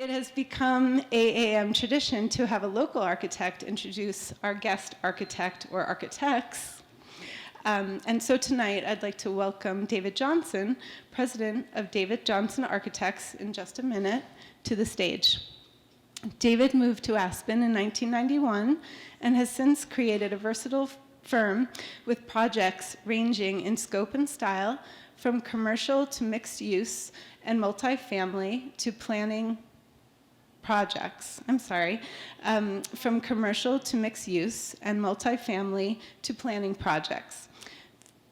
It has become AAM tradition to have a local architect introduce our guest architect or architects. And so tonight, I'd like to welcome David Johnson, president of David Johnson Architects, in just a minute, to the stage. David moved to Aspen in 1991 and has since created a versatile firm with projects ranging in scope and style from commercial to mixed use and multifamily to planning projects. From commercial to mixed use and multifamily to planning projects.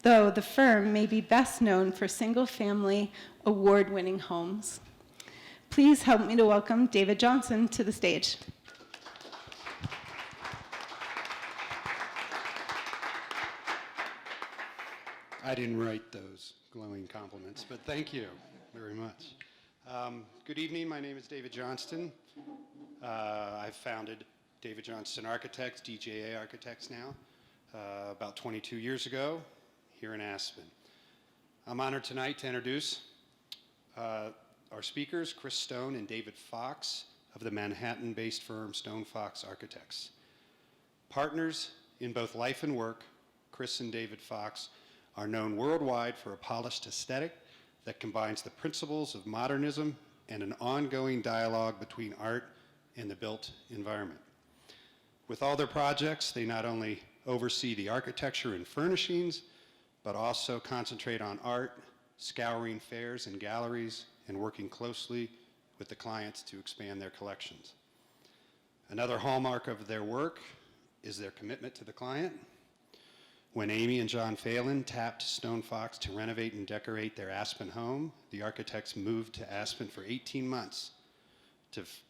Though the firm may be best known for single-family award-winning homes. Please help me to welcome David Johnson to the stage. I didn't write those glowing compliments, but thank you very much. Good evening, my name is David Johnston. I founded David Johnston Architects, DJA Architects now, about 22 years ago here in Aspen. I'm honored tonight to introduce our speakers, Chris Stone and David Fox of the Manhattan-based firm STONEFOX Architects. Partners in both life and work, Chris and David Fox are known worldwide for a polished aesthetic that combines the principles of modernism and an ongoing dialogue between art and the built environment. With all their projects, they not only oversee the architecture and furnishings, but also concentrate on art, scouring fairs and galleries, and working closely with the clients to expand their collections. Another hallmark of their work is their commitment to the client. When Amy and John Falen tapped STONEFOX to renovate and decorate their Aspen home, the architects moved to Aspen for 18 months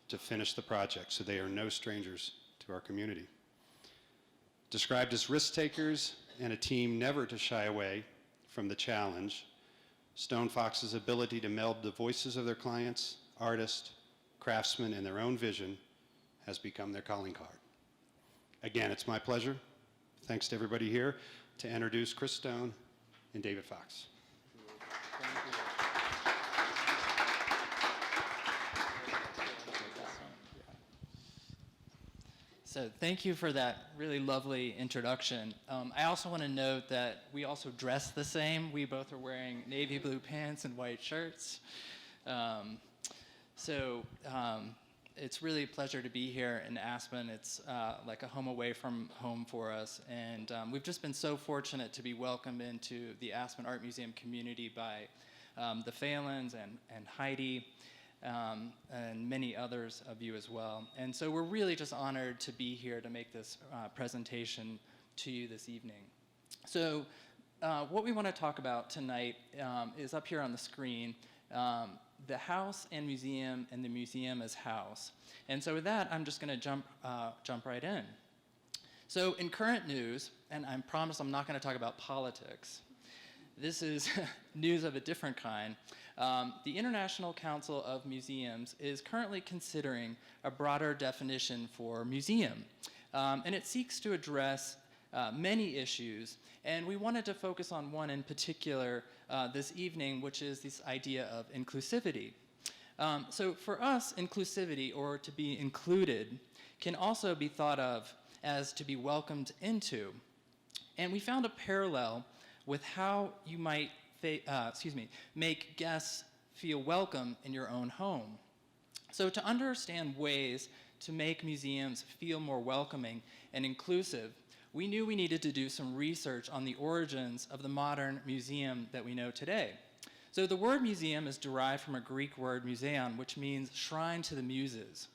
to finish the project, so they are no strangers to our community. Described as risk takers and a team never to shy away from the challenge, STONEFOX's ability to meld the voices of their clients, artists, craftsmen, and their own vision has become their calling card. Again, it's my pleasure, thanks to everybody here, to introduce Chris Stone and David Fox. So thank you for that really lovely introduction. I also want to note that we also dress the same. We both are wearing navy blue pants and white shirts. It's really a pleasure to be here in Aspen. It's like a home away from home for us. And we've just been so fortunate to be welcomed into the Aspen Art Museum community by the Falens and Heidi, and many others of you as well. And so we're really just honored to be here to make this presentation to you this evening. So what we want to talk about tonight is up here on the screen, the house and museum, and the museum as house. And so with that, I'm just going to jump right in. So in current news, and I promise I'm not going to talk about politics, this is news of a different kind. The International Council of Museums is currently considering a broader definition for museum, and it seeks to address many issues, and we wanted to focus on one in particular this evening, which is this idea of inclusivity. So for us, inclusivity, or to be included, can also be thought of as to be welcomed into, and we found a parallel with how you might make guests feel welcome in your own home. So to understand ways to make museums feel more welcoming and inclusive, we knew we needed to do some research on the origins of the modern museum that we know today. So the word museum is derived from a Greek word museon, which means shrine to the muses.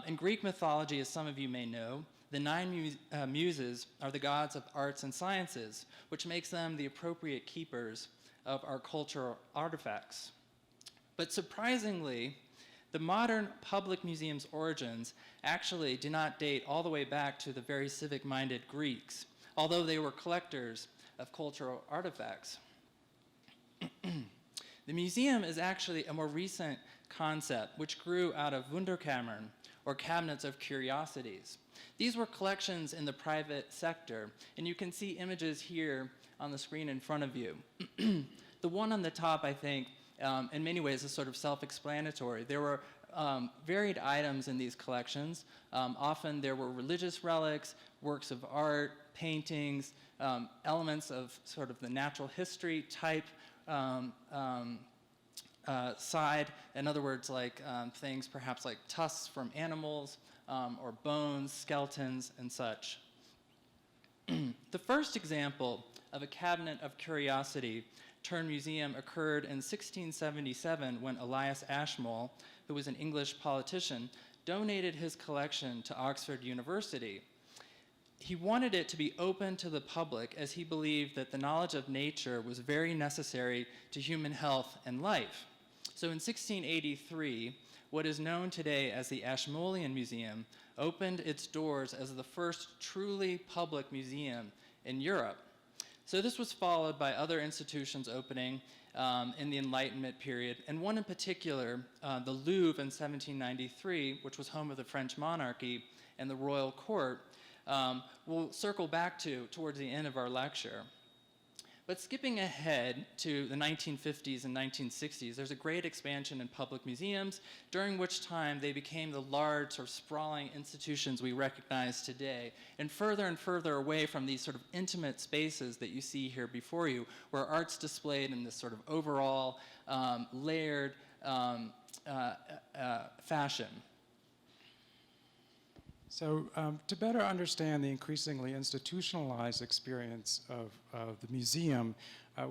In Greek mythology, as some of you may know, the 9 muses are the gods of arts and sciences, which makes them the appropriate keepers of our cultural artifacts. But surprisingly, the modern public museum's origins actually do not date all the way back to the very civic-minded Greeks, although they were collectors of cultural artifacts. The museum is actually a more recent concept which grew out of Wunderkammern, or cabinets of curiosities. These were collections in the private sector, and you can see images here on the screen in front of you. The one on the top, I think, in many ways is sort of self-explanatory. There were varied items in these collections. Often there were religious relics, works of art, paintings, elements of sort of the natural history type side. In other words, like things perhaps like tusks from animals or bones, skeletons, and such. The first example of a cabinet of curiosity turned museum occurred in 1677 when Elias Ashmole, who was an English politician, donated his collection to Oxford University. He wanted it to be open to the public as he believed that the knowledge of nature was very necessary to human health and life. So in 1683, what is known today as the Ashmolean Museum opened its doors as the first truly public museum in Europe. So this was followed by other institutions opening in the Enlightenment period, and one in particular, the Louvre in 1793, which was home of the French monarchy and the royal court, we'll circle back to towards the end of our lecture. But skipping ahead to the 1950s and 1960s, there's a great expansion in public museums, during which time they became the large sort of sprawling institutions we recognize today, and further away from these sort of intimate spaces that you see here before you, where art's displayed in this sort of overall layered fashion. So to better understand the increasingly institutionalized experience of the museum,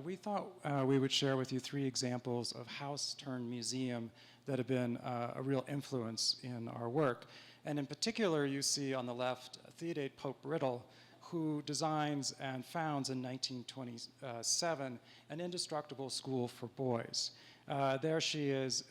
we thought we would share with you 3 examples of house turned museum that have been a real influence in our work. And in particular, you see on the left, Thea Tate Pope-Riddle, who designs and founds in 1927 an indestructible school for boys. There she is,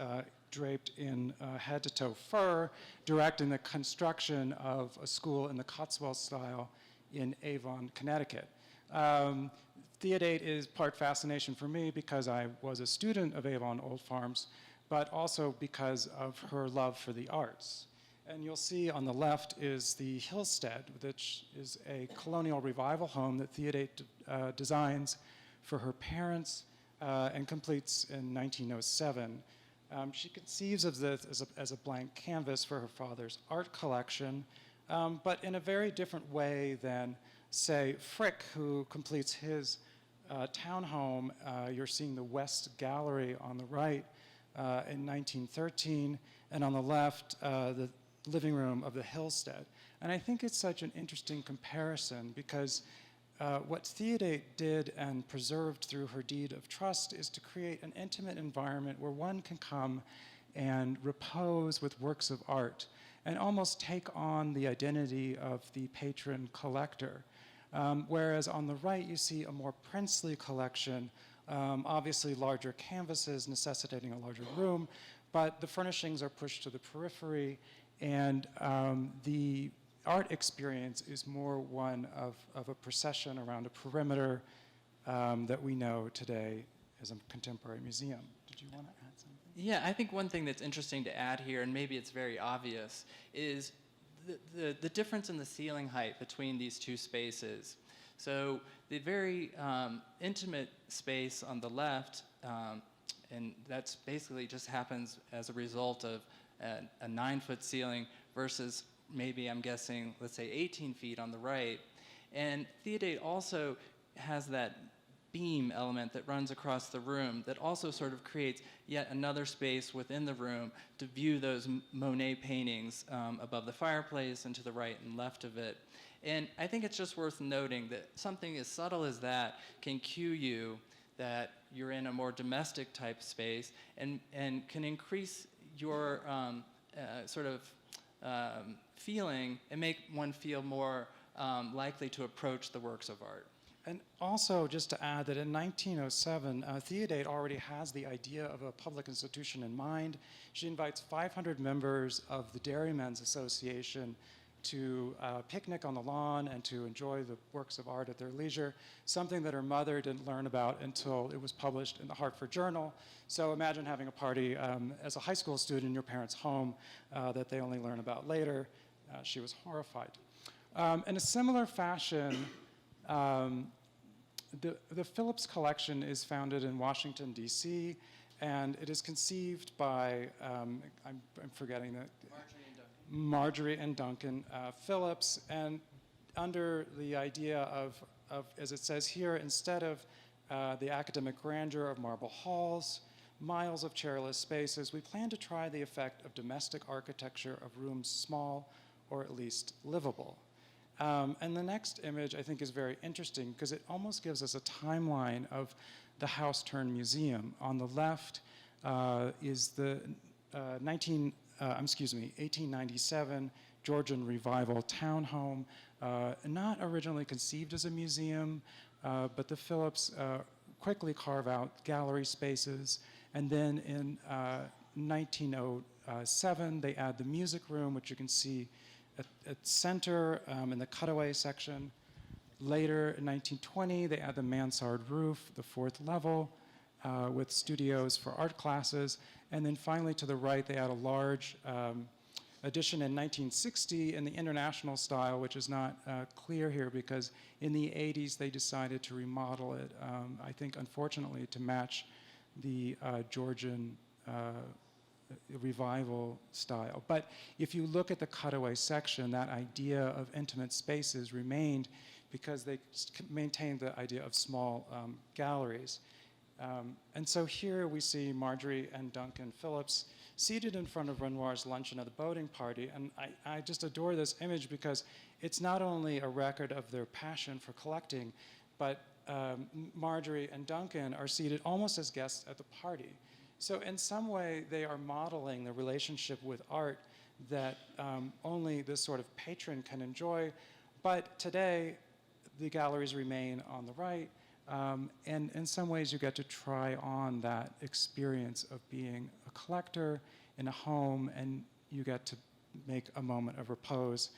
draped in head-to-toe fur, directing the construction of a school in the Cotswold style in Avon, Connecticut. Thea Tate is part fascination for me because I was a student of Avon Old Farms, but also because of her love for the arts. And you'll see on the left is the Hillstead, which is a colonial revival home that Thea Tate designs for her parents and completes in 1907. She conceives of this as a blank canvas for her father's art collection, but in a very different way than, say, Frick, who completes his townhome. You're seeing the West Gallery on the right in 1913, and on the left, the living room of the Hillstead. And I think it's such an interesting comparison because what Thea Tate did and preserved through her deed of trust is to create an intimate environment where one can come and repose with works of art and almost take on the identity of the patron collector. Whereas on the right, you see a more princely collection, obviously larger canvases necessitating a larger room, but the furnishings are pushed to the periphery, and the art experience is more one of a procession around a perimeter that we know today as a contemporary museum. Did you want to add something? Yeah, I think one thing that's interesting to add here, and maybe it's very obvious, is the difference in the ceiling height between these two spaces. So the very intimate space on the left, and that's basically just happens as a result of a 9-foot ceiling versus maybe, I'm guessing, let's say 18 feet on the right. And Thea Tate also has that beam element that runs across the room that also sort of creates yet another space within the room to view those Monet paintings above the fireplace and to the right and left of it. And I think it's just worth noting that something as subtle as that can cue you that you're in a more domestic type space and can increase your sort of feeling and make one feel more likely to approach the works of art. And also, just to add that in 1907, Thea Tate already has the idea of a public institution in mind. She invites 500 members of the Dairymen's Association to picnic on the lawn and to enjoy the works of art at their leisure, something that her mother didn't learn about until it was published in the Hartford Journal. So imagine having a party as a high school student in your parents' home that they only learn about later. She was horrified. In a similar fashion, the Phillips Collection is founded in Washington, D.C., And it is conceived by, I'm forgetting that, Marjorie and Duncan Phillips, and under the idea of, as it says here, instead of the academic grandeur of marble halls, miles of chairless spaces, we plan to try the effect of domestic architecture of rooms small or at least livable. And the next image I think is very interesting because it almost gives us a timeline of the house turned museum. On the left is the 1897 Georgian Revival townhome, not originally conceived as a museum, but the Phillips quickly carve out gallery spaces. And then in 1907, they add the music room, which you can see at center in the cutaway section. Later, in 1920, they add the mansard roof, the fourth level, with studios for art classes. And then finally, to the right, they add a large addition in 1960 in the international style, which is not clear here because in the 80s, they decided to remodel it, I think, unfortunately, to match the Georgian revival style. But if you look at the cutaway section, that idea of intimate spaces remained because they maintained the idea of small galleries. And so here we see Marjorie and Duncan Phillips seated in front of Renoirs Luncheon at the boating party. And I just adore this image because it's not only a record of their passion for collecting, but Marjorie and Duncan are seated almost as guests at the party. So in some way, they are modeling the relationship with art that only this sort of patron can enjoy. But today, the galleries remain on the right. And in some ways, you get to try on that experience of being a collector in a home, and you get to make a moment of repose.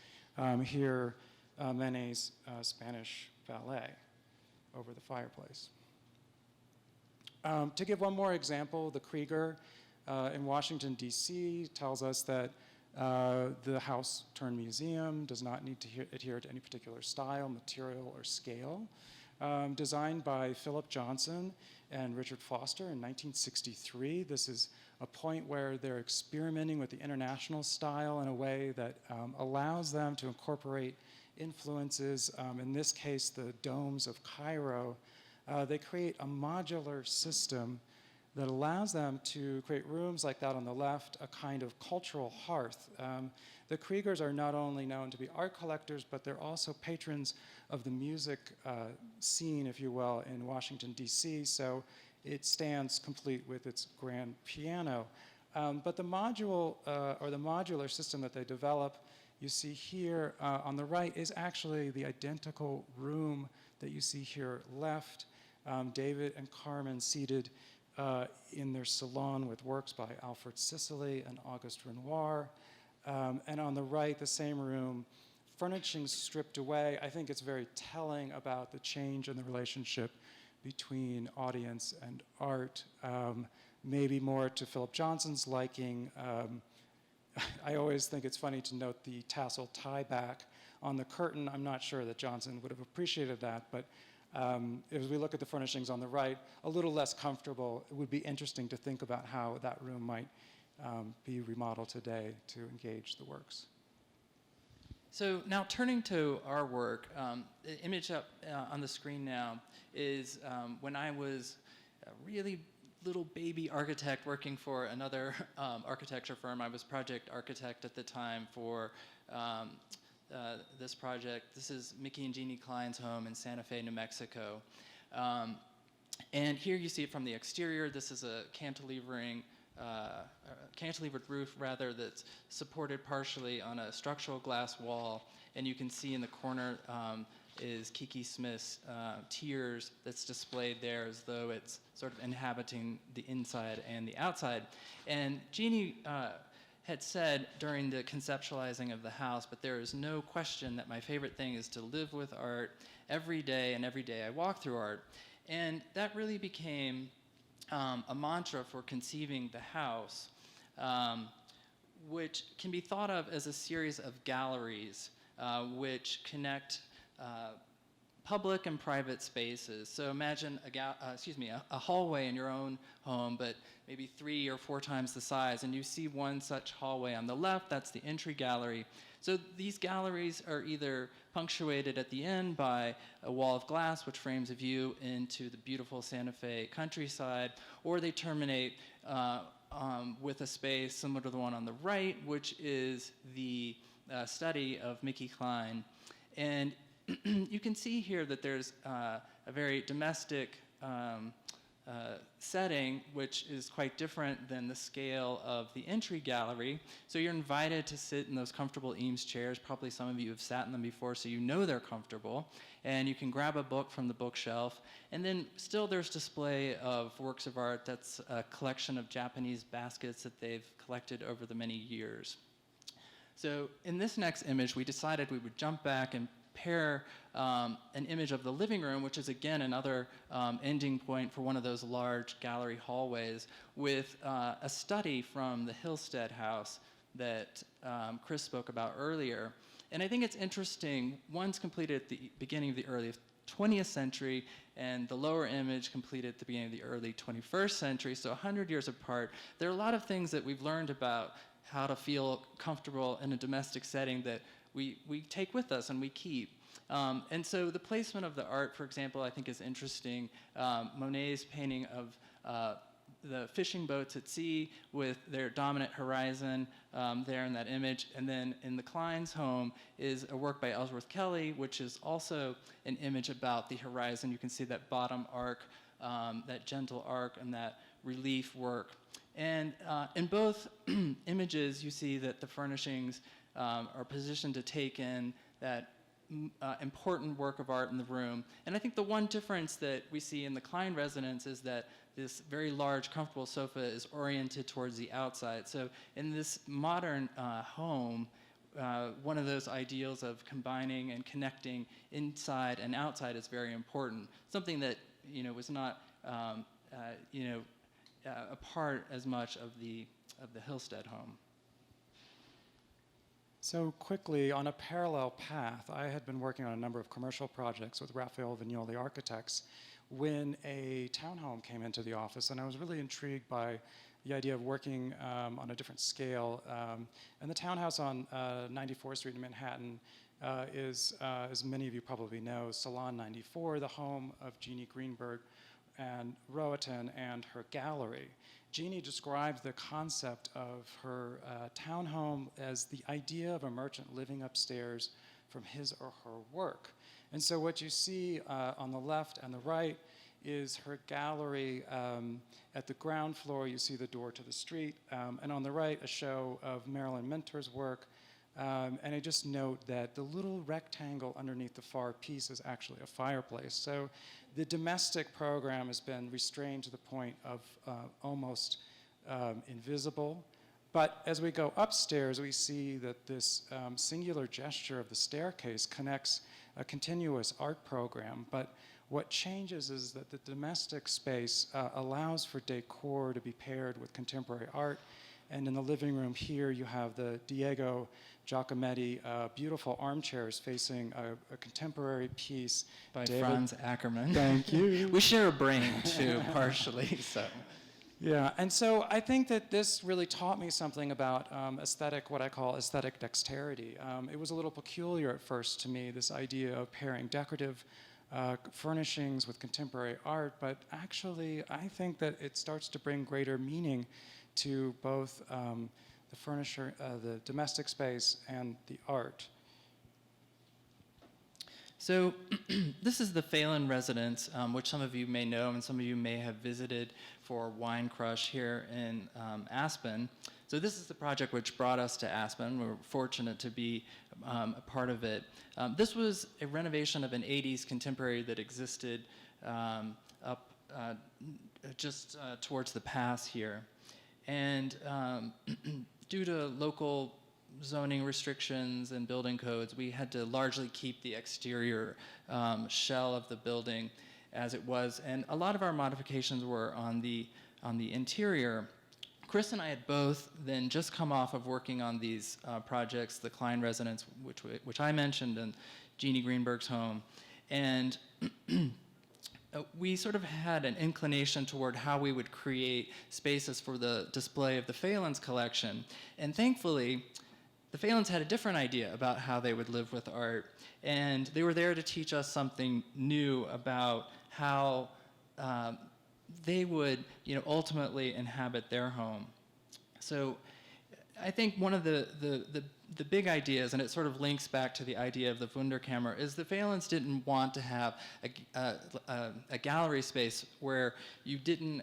Here, Manet's Spanish ballet over the fireplace. To give one more example, the Krieger in Washington, D.C. tells us that the house turned museum does not need to adhere to any particular style, material, or scale. Designed by Philip Johnson and Richard Foster in 1963. This is a point where they're experimenting with the international style in a way that allows them to incorporate influences, in this case, the domes of Cairo. They create a modular system that allows them to create rooms like that on the left, a kind of cultural hearth. The Kriegers are not only known to be art collectors, but they're also patrons of the music scene, if you will, in Washington, D.C., so it stands complete with its grand piano. But the module, or the modular system that they develop, you see here on the right, is actually the identical room that you see here left. David and Carmen seated in their salon with works by Alfred Sicily and Auguste Renoir. And on the right, the same room, furnishings stripped away. I think it's very telling about the change in the relationship between audience and art. Maybe more to Philip Johnson's liking. I always think it's funny to note the tassel tie back on the curtain. I'm not sure that Johnson would have appreciated that, but as we look at the furnishings on the right, a little less comfortable. It would be interesting to think about how that room might be remodeled today to engage the works. So now turning to our work, the image up on the screen now is when I was a really little baby architect working for another architecture firm. I was project architect at the time for this project. This is Mickey and Jeannie Klein's home in Santa Fe, New Mexico. And here you see it from the exterior. This is a cantilevered roof, rather, that's supported partially on a structural glass wall. And you can see in the corner is Kiki Smith's Tears that's displayed there as though it's sort of inhabiting the inside and the outside. And Jeannie had said during the conceptualizing of the house, but there is no question that my favorite thing is to live with art every day, and every day I walk through art. And that really became a mantra for conceiving the house, which can be thought of as a series of galleries which connect public and private spaces. So imagine a hallway in your own home, but maybe 3 or 4 times the size, and you see one such hallway on the left. That's the entry gallery. So these galleries are either punctuated at the end by a wall of glass, which frames a view into the beautiful Santa Fe countryside, or they terminate with a space similar to the one on the right, which is the study of Mickey Klein. And you can see here that there's a very domestic setting, which is quite different than the scale of the entry gallery. So you're invited to sit in those comfortable Eames chairs. Probably some of you have sat in them before, so you know they're comfortable. And you can grab a book from the bookshelf. And then still there's display of works of art. That's a collection of Japanese baskets that they've collected over the many years. So in this next image, we decided we would jump back and pair an image of the living room, which is again another ending point for one of those large gallery hallways, with a study from the Hillstead house that Chris spoke about earlier. And I think it's interesting, one's completed at the beginning of the early 20th century, and the lower image completed at the beginning of the early 21st century, so 100 years apart. There are a lot of things that we've learned about how to feel comfortable in a domestic setting that we take with us and we keep. And so the placement of the art, for example, I think is interesting. Monet's painting of the fishing boats at sea with their dominant horizon there in that image. And then in the Klein's home is a work by Ellsworth Kelly, which is also an image about the horizon. You can see that bottom arc, that gentle arc, and that relief work. And in both images, you see that the furnishings are positioned to take in that important work of art in the room. And I think the one difference that we see in the Klein residence is that this very large, comfortable sofa is oriented towards the outside. So in this modern home, one of those ideals of combining and connecting inside and outside is very important. Something that was not a part as much of the Hillstead home. So quickly, on a parallel path, I had been working on a number of commercial projects with Raphael Vignoli Architects when a townhome came into the office, and I was really intrigued by the idea of working on a different scale. And the townhouse on 94th Street in Manhattan is, as many of you probably know, Salon 94, the home of Jeannie Greenberg and Roatan and her gallery. Jeannie described the concept of her townhome as the idea of a merchant living upstairs from his or her work. And so what you see on the left and the right is her gallery. At the ground floor, you see the door to the street. And on the right, a show of Marilyn Minter's work. And I just note that the little rectangle underneath the far piece is actually a fireplace. So the domestic program has been restrained to the point of almost invisible. But as we go upstairs, we see that this singular gesture of the staircase connects a continuous art program. But what changes is that the domestic space allows for decor to be paired with contemporary art. And in the living room here, you have the Diego Giacometti beautiful armchairs facing a contemporary piece. By Franz Ackermann. Thank you. We share a brain, too, partially, so. Yeah, and so I think that this really taught me something about what I call aesthetic dexterity. It was a little peculiar at first to me, this idea of pairing decorative furnishings with contemporary art, but actually I think that it starts to bring greater meaning to both the furniture, the domestic space, and the art. So this is the Falen Residence, which some of you may know and some of you may have visited for Wine Crush here in Aspen. So this is the project which brought us to Aspen. We're fortunate to be a part of it. This was a renovation of an 80s contemporary that existed up just towards the pass here. And due to local zoning restrictions and building codes, we had to largely keep the exterior shell of the building as it was, and a lot of our modifications were on the interior. Chris and I had both then just come off of working on these projects, the Klein Residence, which I mentioned, and Jeannie Greenberg's home. And we sort of had an inclination toward how we would create spaces for the display of the Phalen's collection. And thankfully, the Phalens had a different idea about how they would live with art. And they were there to teach us something new about how they would, ultimately inhabit their home. So I think one of the big ideas, and it sort of links back to the idea of the Wunderkammer, is the Phalens didn't want to have a gallery space where you didn't,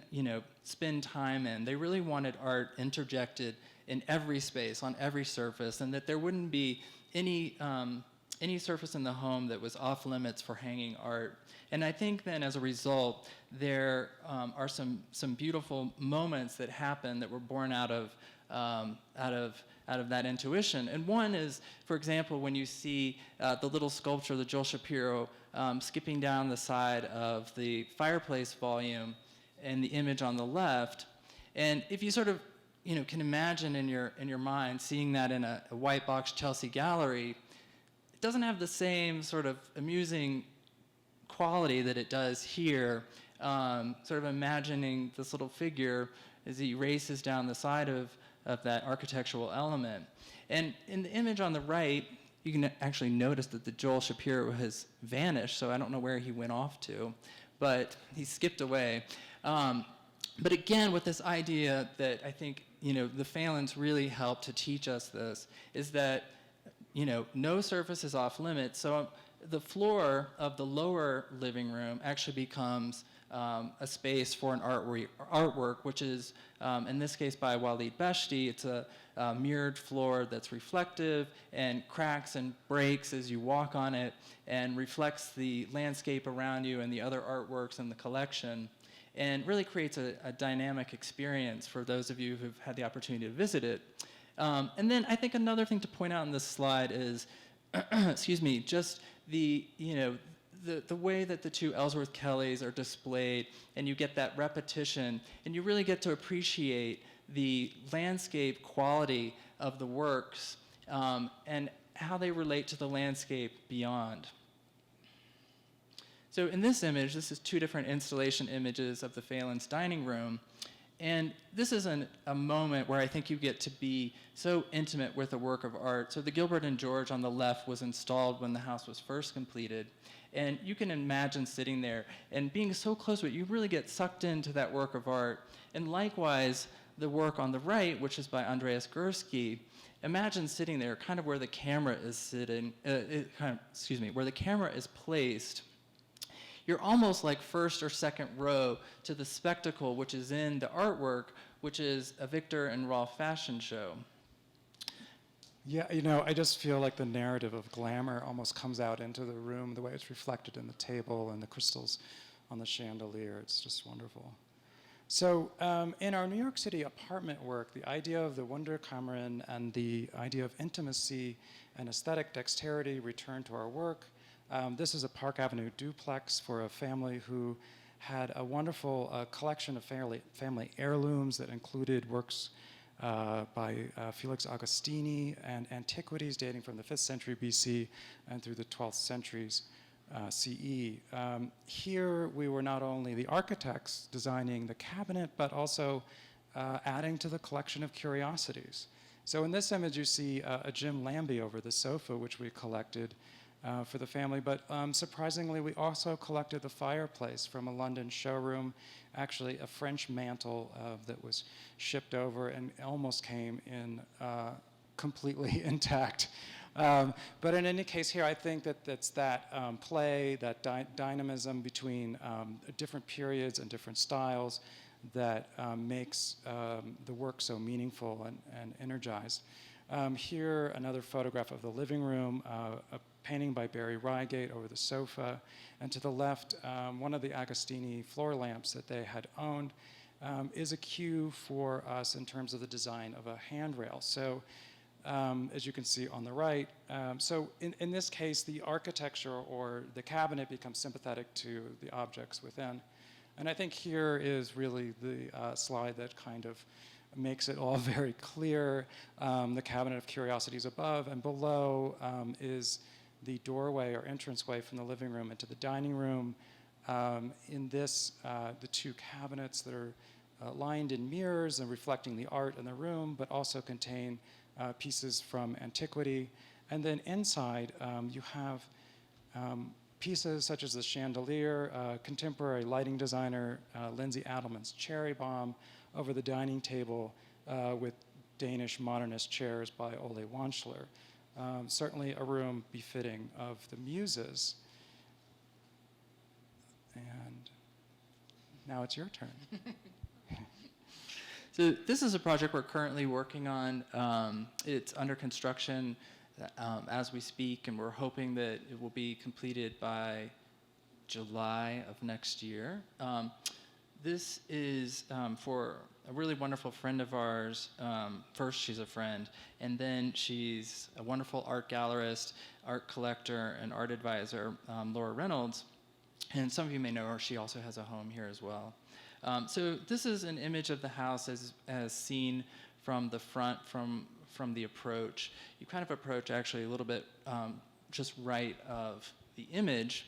spend time in. They really wanted art interjected in every space, on every surface, and that there wouldn't be any surface in the home that was off limits for hanging art. And I think then, as a result, there are some beautiful moments that happen that were born out of that intuition. And one is, for example, when you see the little sculpture, the Joel Shapiro, skipping down the side of the fireplace volume and the image on the left. And if you sort of can imagine in your mind seeing that in a white box Chelsea gallery, it doesn't have the same sort of amusing quality that it does here, sort of imagining this little figure as he races down the side of that architectural element. And in the image on the right, you can actually notice that the Joel Shapiro has vanished, so I don't know where he went off to, but he skipped away. But again, with this idea that I think, the Phalens really helped to teach us this, is that, no surface is off limits. So the floor of the lower living room actually becomes a space for an artwork, which is, in this case by Walid Beshti. It's a mirrored floor that's reflective and cracks and breaks as you walk on it and reflects the landscape around you and the other artworks in the collection, and really creates a dynamic experience for those of you who've had the opportunity to visit it. And then I think another thing to point out in this slide is, excuse me, just the way that the two Ellsworth Kellys are displayed, and you get that repetition, and you really get to appreciate the landscape quality of the works and how they relate to the landscape beyond. So in this image, this is two different installation images of the Phalen's dining room. And this is a moment where I think you get to be so intimate with a work of art. So the Gilbert and George on the left was installed when the house was first completed. And you can imagine sitting there and being so close to it, you really get sucked into that work of art. And likewise, the work on the right, which is by Andreas Gursky, imagine sitting there kind of where the camera is sitting, where the camera is placed. You're almost like first or second row to the spectacle which is in the artwork, which is a Victor and Rolf fashion show. Yeah, I just feel like the narrative of glamour almost comes out into the room, the way it's reflected in the table and the crystals on the chandelier. It's just wonderful. So in our New York City apartment work, the idea of the Wunderkammern and the idea of intimacy and aesthetic dexterity return to our work. This is a Park Avenue duplex for a family who had a wonderful collection of family heirlooms that included works by Felix Agostini and antiquities dating from the 5th century BC and through the 12th centuries CE. Here we were not only the architects designing the cabinet, but also adding to the collection of curiosities. So in this image you see a Jim Lambie over the sofa, which we collected for the family, but surprisingly we also collected the fireplace from a London showroom, actually a French mantle that was shipped over and almost came in completely intact. But in any case here, I think that that's that play, that dynamism between different periods and different styles that makes the work so meaningful and energized. Here, another photograph of the living room, a painting by Barry Reigate over the sofa, and to the left, one of the Agostini floor lamps that they had owned is a cue for us in terms of the design of a handrail. So, as you can see on the right, so in this case, the architecture or the cabinet becomes sympathetic to the objects within. And I think here is really the slide that kind of makes it all very clear. The cabinet of curiosities above, and below is the doorway or entranceway from the living room into the dining room. In this, the two cabinets that are lined in mirrors and reflecting the art in the room, but also contain pieces from antiquity. And then inside, you have pieces such as the chandelier, contemporary lighting designer Lindsay Adelman's cherry bomb over the dining table with Danish modernist chairs by Ole Wanschler. Certainly a room befitting of the Muses. And now it's your turn. So this is a project we're currently working on. It's under construction as we speak, and we're hoping that it will be completed by July of next year. This is for a really wonderful friend of ours. First, she's a friend, and then she's a wonderful art gallerist, art collector, and art advisor, Laura Reynolds. And some of you may know her. She also has a home here as well. So this is an image of the house as seen from the front, from the approach. You kind of approach actually a little bit just right of the image.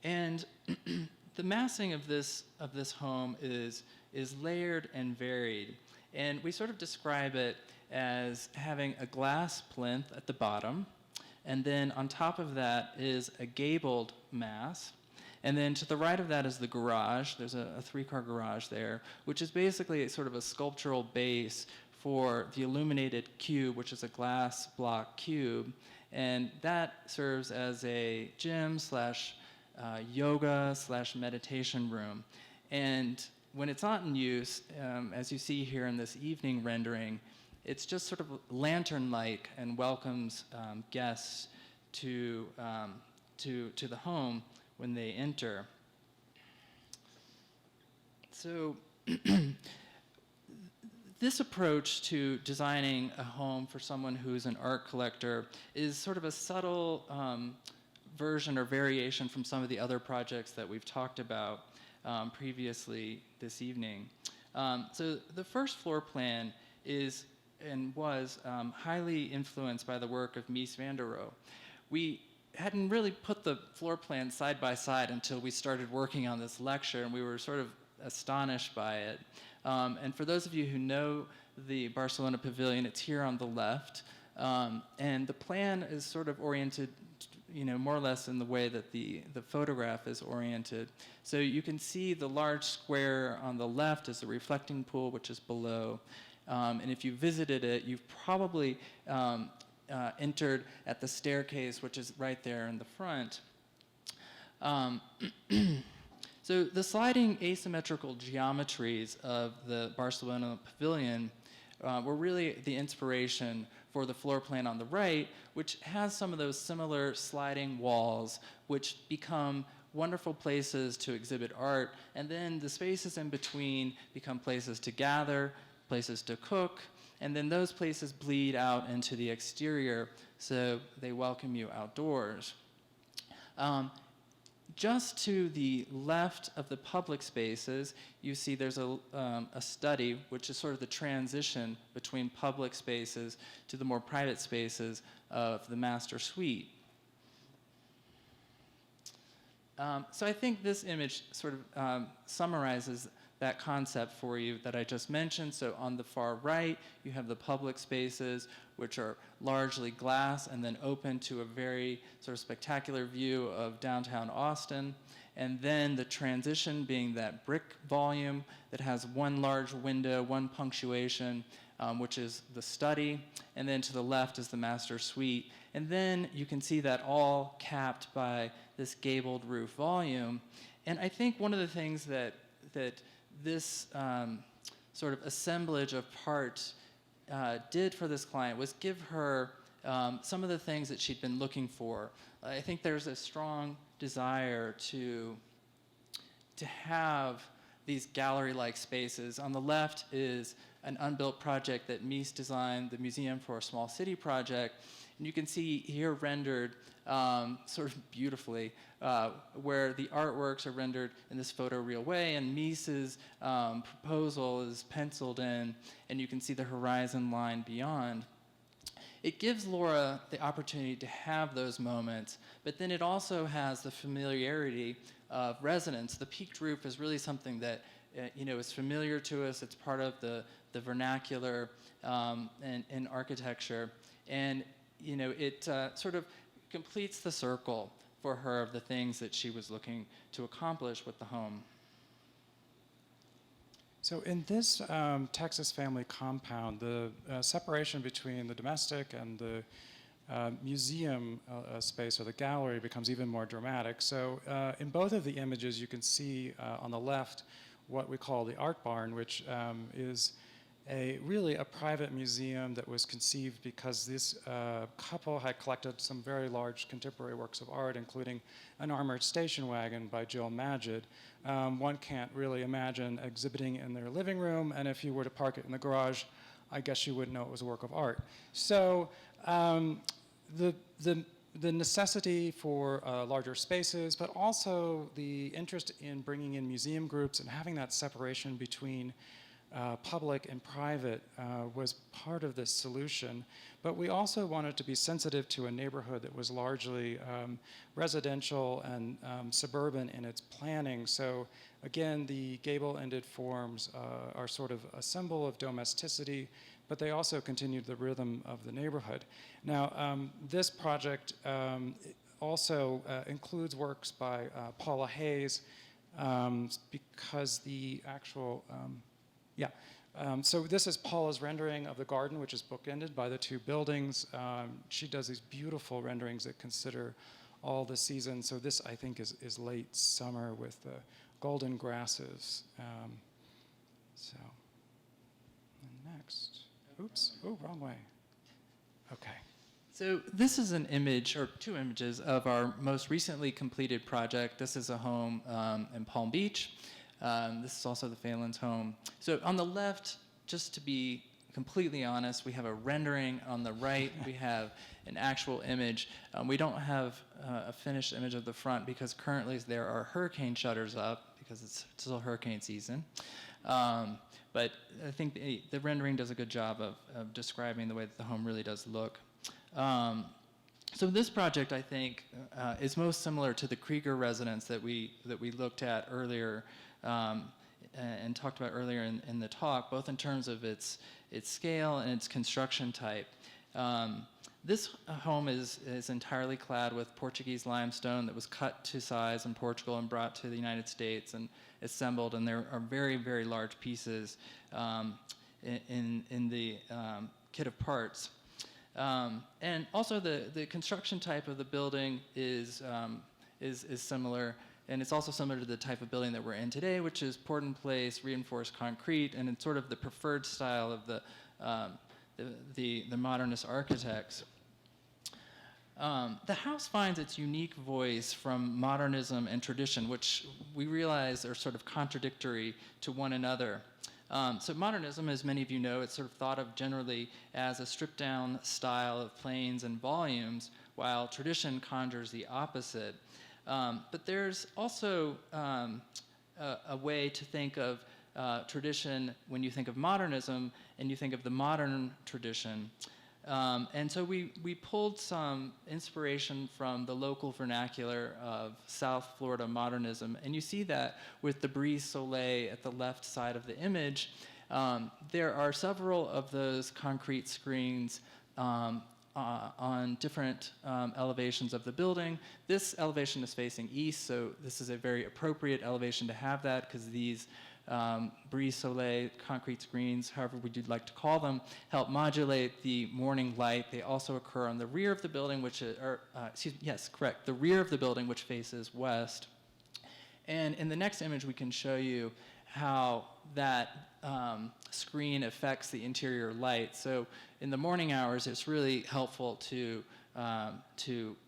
And the massing of this home is layered and varied. And we sort of describe it as having a glass plinth at the bottom, and then on top of that is a gabled mass. And then to the right of that is the garage. There's a three-car garage there, which is basically sort of a sculptural base for the illuminated cube, which is a glass block cube. And that serves as a gym slash yoga slash meditation room. And when it's not in use, as you see here in this evening rendering, it's just sort of lantern-like and welcomes guests to the home when they enter. So this approach to designing a home for someone who's an art collector is sort of a subtle version or variation from some of the other projects that we've talked about previously this evening. So the first floor plan is and was highly influenced by the work of Mies van der Rohe. We hadn't really put the floor plan side by side until we started working on this lecture, and we were sort of astonished by it. And for those of you who know the Barcelona Pavilion, it's here on the left, and the plan is sort of oriented, more or less in the way that the photograph is oriented. So you can see the large square on the left is the reflecting pool, which is below. And if you visited it, you've probably entered at the staircase, which is right there in the front. So the sliding asymmetrical geometries of the Barcelona Pavilion were really the inspiration for the floor plan on the right, which has some of those similar sliding walls, which become wonderful places to exhibit art, and then the spaces in between become places to gather, places to cook, and then those places bleed out into the exterior, so they welcome you outdoors. Just to the left of the public spaces, you see there's a study, which is sort of the transition between public spaces to the more private spaces of the master suite. So I think this image sort of summarizes that concept for you that I just mentioned. So on the far right, you have the public spaces, which are largely glass and then open to a very sort of spectacular view of downtown Austin. And then the transition being that brick volume that has one large window, one punctuation, which is the study. And then to the left is the master suite. And then you can see that all capped by this gabled roof volume. And I think one of the things that this sort of assemblage of parts did for this client was give her some of the things that she'd been looking for. I think there's a strong desire to have these gallery-like spaces. On the left is an unbuilt project that Mies designed, the Museum for a Small City project. And you can see here rendered sort of beautifully where the artworks are rendered in this photoreal way, and Mies's proposal is penciled in, and you can see the horizon line beyond. it gives Laura the opportunity to have those moments, but then it also has the familiarity of residence. The peaked roof is really something that is familiar to us. It's part of the vernacular in architecture, and it sort of completes the circle for her of the things that she was looking to accomplish with the home. So in this Texas family compound, the separation between the domestic and the museum space or the gallery becomes even more dramatic. So in both of the images, you can see on the left what we call the art barn, which is really a private museum that was conceived because this couple had collected some very large contemporary works of art, including an armored station wagon by Jill Magid. One can't really imagine exhibiting in their living room, and if you were to park it in the garage, I guess you wouldn't know it was a work of art. So the necessity for larger spaces, but also the interest in bringing in museum groups and having that separation between public and private was part of this solution. But we also wanted to be sensitive to a neighborhood that was largely residential and suburban in its planning. So again, the gable-ended forms are sort of a symbol of domesticity, but they also continued the rhythm of the neighborhood. Now, this project also includes works by Paula Hayes, because the actual, so this is Paula's rendering of the garden, which is bookended by the two buildings. She does these beautiful renderings that consider all the seasons. So this, I think, is late summer with the golden grasses. So, and next. Oops, oh, wrong way. Okay. So this is an image, or two images, of our most recently completed project. This is a home in Palm Beach. This is also the Falen's home. So on the left, just to be completely honest, we have a rendering. On the right, we have an actual image. We don't have a finished image of the front because currently there are hurricane shutters up because it's still hurricane season. But I think the rendering does a good job of describing the way that the home really does look. So this project, I think, is most similar to the Krieger residence that we looked at earlier and talked about earlier in the talk, both in terms of its scale and its construction type. This home is entirely clad with Portuguese limestone that was cut to size in Portugal and brought to the United States and assembled, and there are very, very large pieces in the kit of parts. And also the construction type of the building is similar, and it's also similar to the type of building that we're in today, which is poured in place, reinforced concrete, and it's sort of the preferred style of the modernist architects. The house finds its unique voice from modernism and tradition, which we realize are sort of contradictory to one another. So modernism, as many of you know, it's sort of thought of generally as a stripped-down style of planes and volumes, while tradition conjures the opposite. But there's also a way to think of tradition when you think of modernism and you think of the modern tradition. And so we pulled some inspiration from the local vernacular of South Florida modernism, and you see that with the brise soleil at the left side of the image. There are several of those concrete screens on different elevations of the building. This elevation is facing east, so this is a very appropriate elevation to have that because these brise soleil concrete screens, however we'd like to call them, help modulate the morning light. They also occur on the rear of the building, the rear of the building, which faces west. And in the next image, we can show you how that screen affects the interior light. So in the morning hours, it's really helpful to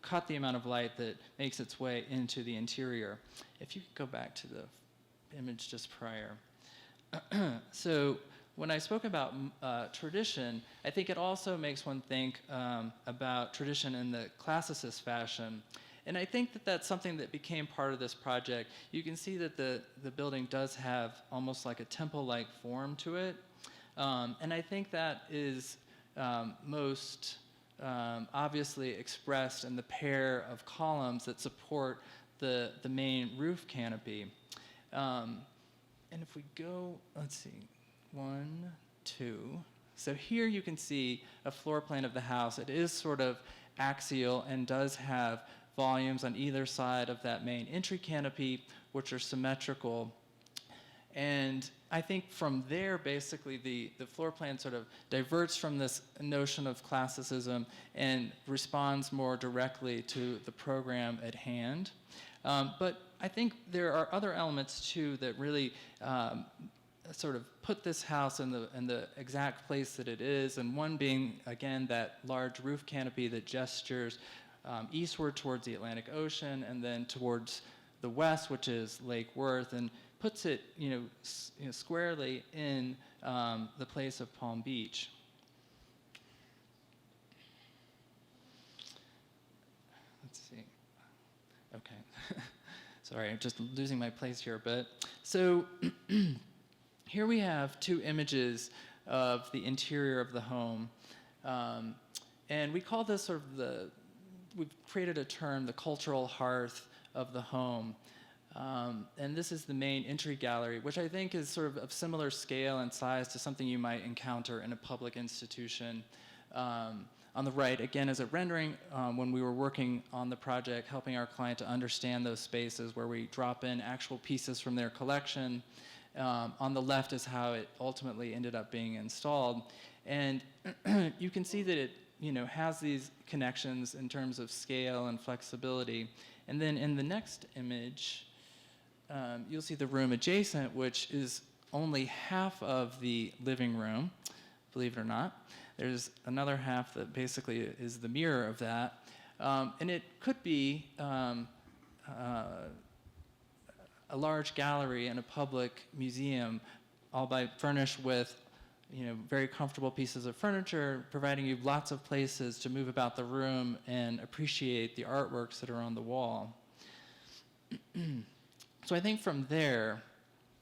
cut the amount of light that makes its way into the interior. If you could go back to the image just prior. So when I spoke about tradition, I think it also makes one think about tradition in the classicist fashion. And I think that that's something that became part of this project. You can see that the building does have almost like a temple-like form to it. And I think that is most obviously expressed in the pair of columns that support the main roof canopy. And if we go, let's see, 1, 2. So here you can see a floor plan of the house. It is sort of axial and does have volumes on either side of that main entry canopy, which are symmetrical. And I think from there, basically, the floor plan sort of diverts from this notion of classicism and responds more directly to the program at hand. But I think there are other elements, too, that really sort of put this house in the exact place that it is, and one being, again, that large roof canopy that gestures eastward towards the Atlantic Ocean and then towards the west, which is Lake Worth, and puts it squarely in the place of Palm Beach. Let's see. Okay. Sorry, I'm just losing my place here a bit. So here we have 2 images of the interior of the home. And we call this sort of we've created a term, the cultural hearth of the home. And this is the main entry gallery, which I think is sort of similar scale and size to something you might encounter in a public institution. On the right, again, is a rendering when we were working on the project, helping our client to understand those spaces where we drop in actual pieces from their collection. On the left is how it ultimately ended up being installed. And you can see that it has these connections in terms of scale and flexibility. And then in the next image, you'll see the room adjacent, which is only half of the living room, believe it or not. There's another half that basically is the mirror of that. And it could be a large gallery in a public museum, all furnished with very comfortable pieces of furniture, providing you lots of places to move about the room and appreciate the artworks that are on the wall. So I think from there,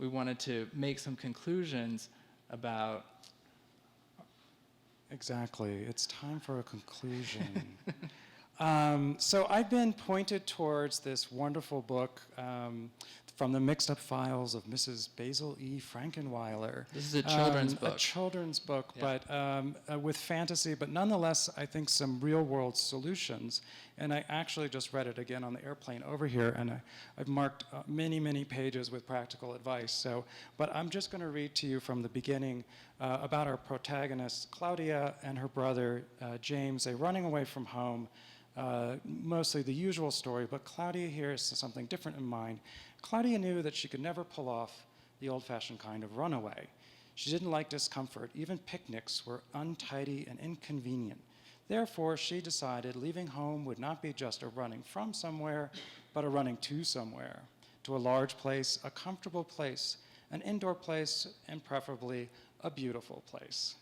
we wanted to make some conclusions about. Exactly. It's time for a conclusion. So I've been pointed towards this wonderful book from the mixed up files of Mrs. Basil E. Frankenweiler. This is a children's book. A children's book, Yeah. but with fantasy, but nonetheless, I think some real world solutions. And I actually just read it again on the airplane over here, and I've marked many, many pages with practical advice. So, but I'm just going to read to you from the beginning about our protagonist, Claudia, and her brother, James. They're running away from home. Mostly the usual story, but Claudia here has something different in mind. Claudia knew that she could never pull off the old-fashioned kind of runaway. She didn't like discomfort. Even picnics were untidy and inconvenient. Therefore, she decided leaving home would not be just a running from somewhere, but a running to somewhere, to a large place, a comfortable place, an indoor place, and preferably a beautiful place.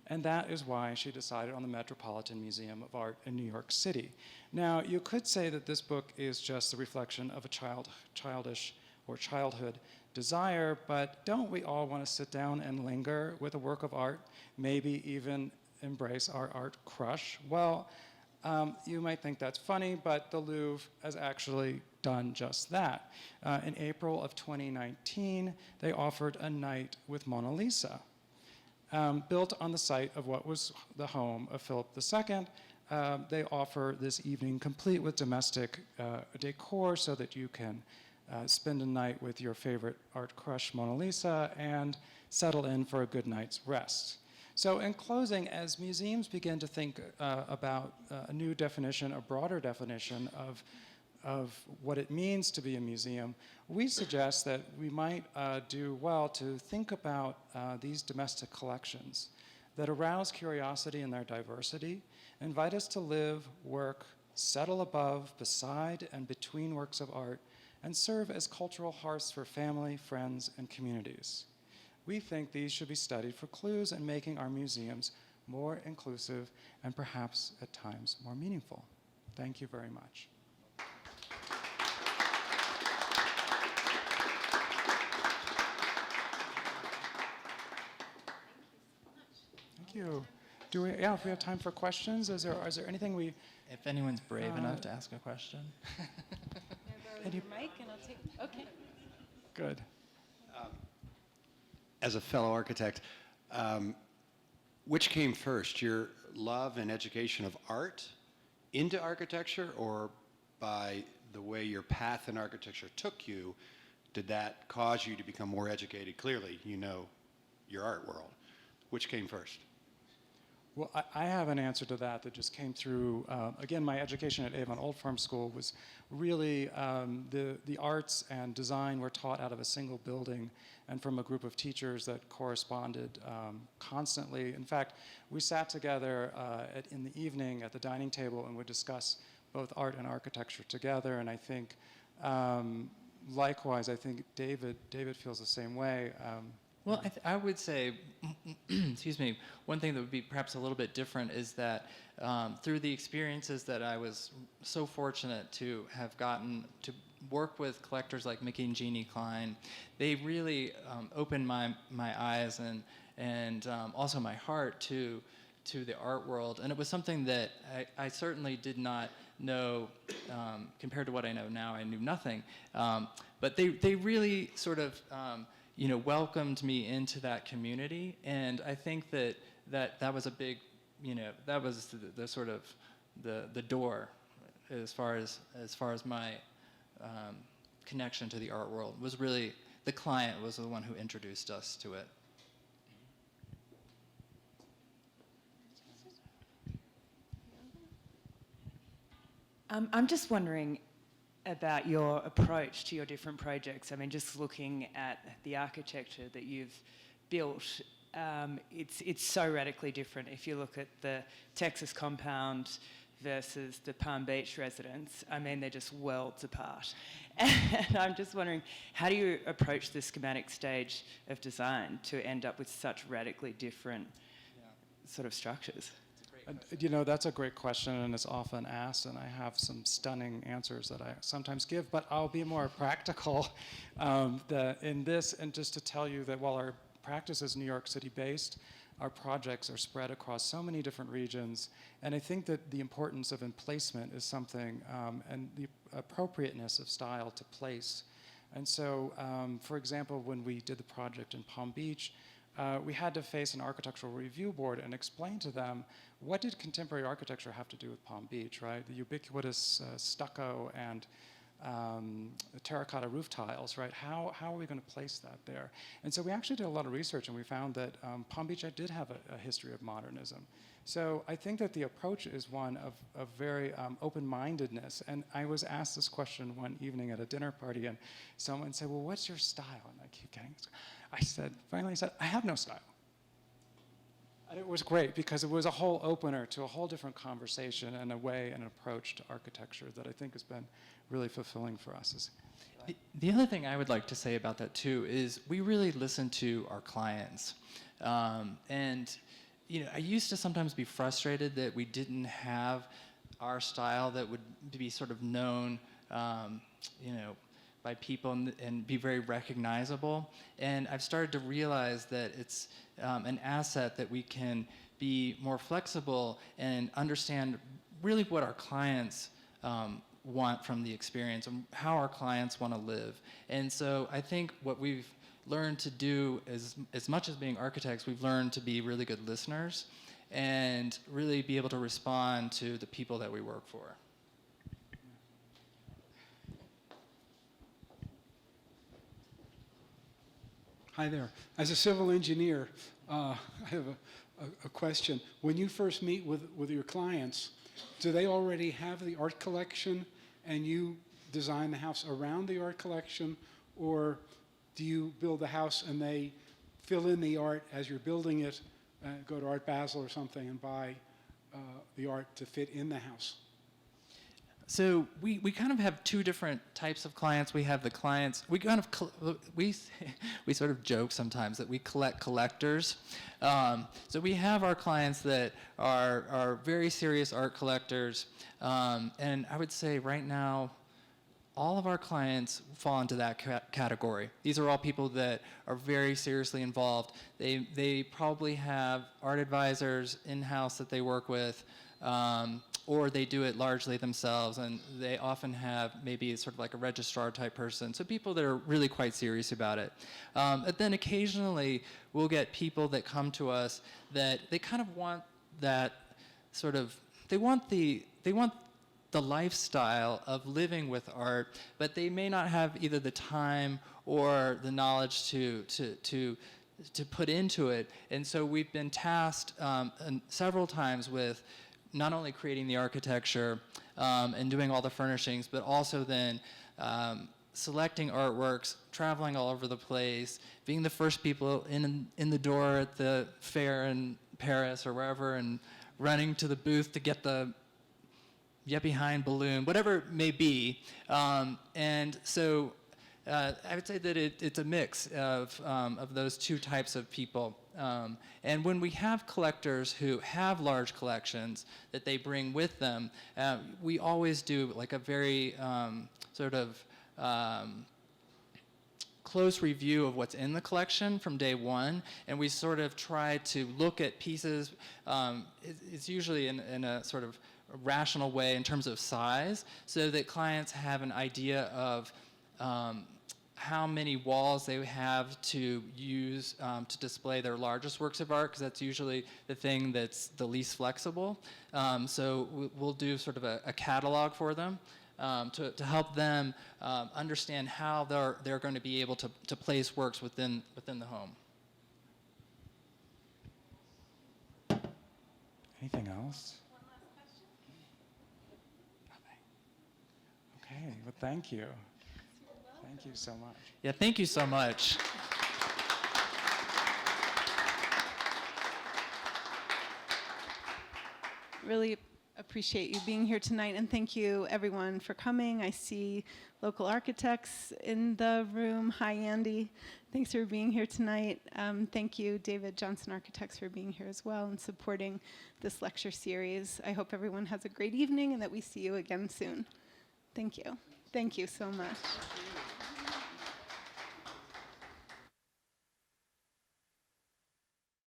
And that is why she decided on the Metropolitan Museum of Art in New York City. Now, you could say that this book is just the reflection of a childish or childhood desire, but don't we all want to sit down and linger with a work of art, maybe even embrace our art crush? Well, you might think that's funny, but the Louvre has actually done just that. In April of 2019, they offered a night with Mona Lisa. Built on the site of what was the home of Philip II, they offer this evening complete with domestic decor so that you can spend a night with your favorite art crush, Mona Lisa, and settle in for a good night's rest. So in closing, as museums begin to think about a new definition, a broader definition of what it means to be a museum, we suggest that we might do well to think about these domestic collections that arouse curiosity in their diversity, invite us to live, work, settle above, beside, and between works of art, and serve as cultural hearths for family, friends, and communities. We think these should be studied for clues in making our museums more inclusive and perhaps at times more meaningful. Thank you very much. Thank you. If we have time for questions, is there anything we... If anyone's brave enough to ask a question. Your mic and I'll take, okay. Good. As a fellow architect, which came first, your love and education of art into architecture, or by the way your path in architecture took you, did that cause you to become more educated? Clearly, you know your art world. Which came first? Well, I have an answer to that just came through, again, my education at Avon Old Farm School was really, the arts and design were taught out of a single building and from a group of teachers that corresponded constantly. In fact, we sat together in the evening at the dining table and would discuss both art and architecture together, and I think, likewise, I think David feels the same way. Well, I would say, excuse me, one thing that would be perhaps a little bit different is that through the experiences that I was so fortunate to have gotten to work with collectors like Mickey and Jeannie Klein, they really opened my eyes and also my heart to the art world. And it was something that I certainly did not know, compared to what I know now. I knew nothing. But they really sort of welcomed me into that community, and I think that was a big, that was the sort of the door as far as my connection to the art world. Was really the client was the one who introduced us to it. I'm just wondering about your approach to your different projects. I mean, just looking at the architecture that you've built, it's so radically different. If you look at the Texas compound versus the Palm Beach residence, I mean, they're just worlds apart. And I'm just wondering, how do you approach the schematic stage of design to end up with such radically different sort of structures? That's a great question, and it's often asked, and I have some stunning answers that I sometimes give, but I'll be more practical in this, and just to tell you that while our practice is New York City based, our projects are spread across so many different regions, and I think that the importance of emplacement is something, and the appropriateness of style to place. And so, for example, when we did the project in Palm Beach, we had to face an architectural review board and explain to them, what did contemporary architecture have to do with Palm Beach, right? The ubiquitous stucco and terracotta roof tiles, right? How are we going to place that there? And so we actually did a lot of research, and we found that Palm Beach did have a history of modernism. So I think that the approach is one of very open-mindedness. And I was asked this question one evening at a dinner party, and someone said, well, what's your style? And I keep getting this. Finally I said, I have no style. And it was great because it was a whole opener to a whole different conversation and a way and an approach to architecture that I think has been really fulfilling for us. The other thing I would like to say about that too is we really listen to our clients. And I used to sometimes be frustrated that we didn't have our style that would be sort of known, by people and be very recognizable. And I've started to realize that it's an asset that we can be more flexible and understand really what our clients want from the experience and how our clients want to live. And so I think what we've learned to do is, as much as being architects, we've learned to be really good listeners and really be able to respond to the people that we work for. Hi there. As a civil engineer, I have a question. When you first meet with your clients, do they already have the art collection and you design the house around the art collection, or do you build the house and they fill in the art as you're building it, go to Art Basel or something and buy the art to fit in the house? So we kind of have two different types of clients. We have the clients, we sort of joke sometimes that we collect collectors. So we have our clients that are very serious art collectors. And I would say right now, all of our clients fall into that category. These are all people that are very seriously involved. They probably have art advisors in-house that they work with, or they do it largely themselves, and they often have maybe sort of like a registrar type person, so people that are really quite serious about it. But then occasionally we'll get people that come to us that they kind of want that sort of, they want the lifestyle of living with art, but they may not have either the time or the knowledge to put into it. And so we've been tasked several times with not only creating the architecture and doing all the furnishings, but also then selecting artworks, traveling all over the place, being the first people in the door at the fair in Paris or wherever, and running to the booth to get the Yet Behind balloon, whatever it may be. And so I would say that it's a mix of those two types of people. And when we have collectors who have large collections that they bring with them, we always do like a very sort of close review of what's in the collection from day one, and we sort of try to look at pieces. It's usually in a sort of rational way in terms of size, so that clients have an idea of how many walls they have to use to display their largest works of art, because that's usually the thing that's the least flexible. So we'll do sort of a catalog for them to help them understand how they're going to be able to place works within the home. Anything else? Okay, well, thank you. Thank you so much. Yeah, thank you so much. Really appreciate you being here tonight, and thank you everyone for coming. I see local architects in the room. Hi, Andy. Thanks for being here tonight. Thank you, David Johnson Architects, for being here as well and supporting this lecture series. I hope everyone has a great evening and that we see you again soon. Thank you. Thank you so much.